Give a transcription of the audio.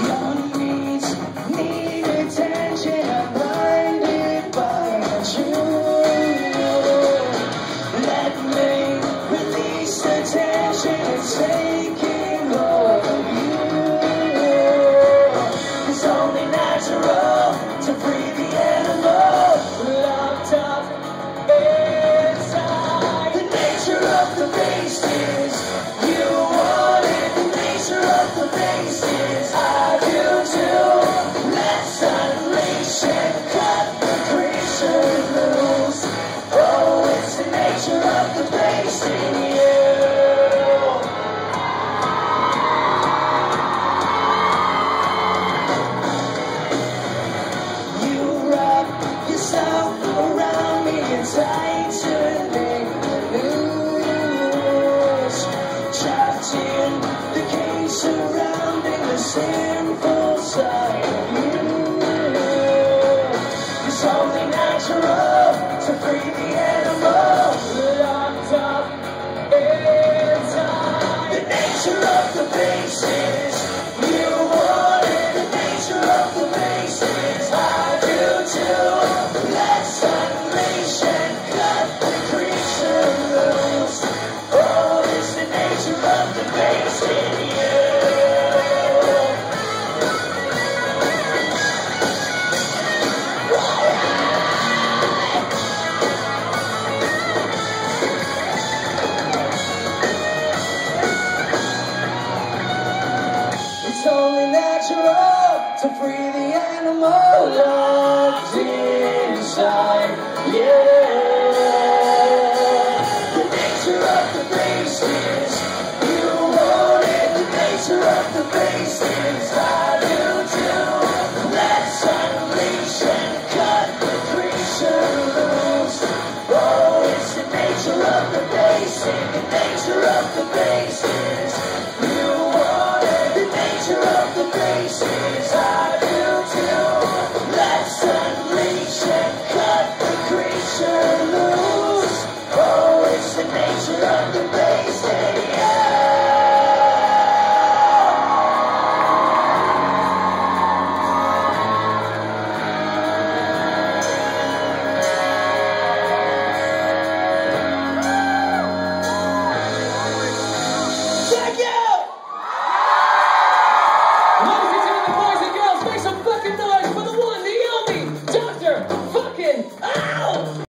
Your needs need attention. I'm blinded by the truth. Let me release the tension. It's taking hold of you. It's only natural to free the animal locked up inside. The nature of the beast is you want it. The nature of the beast is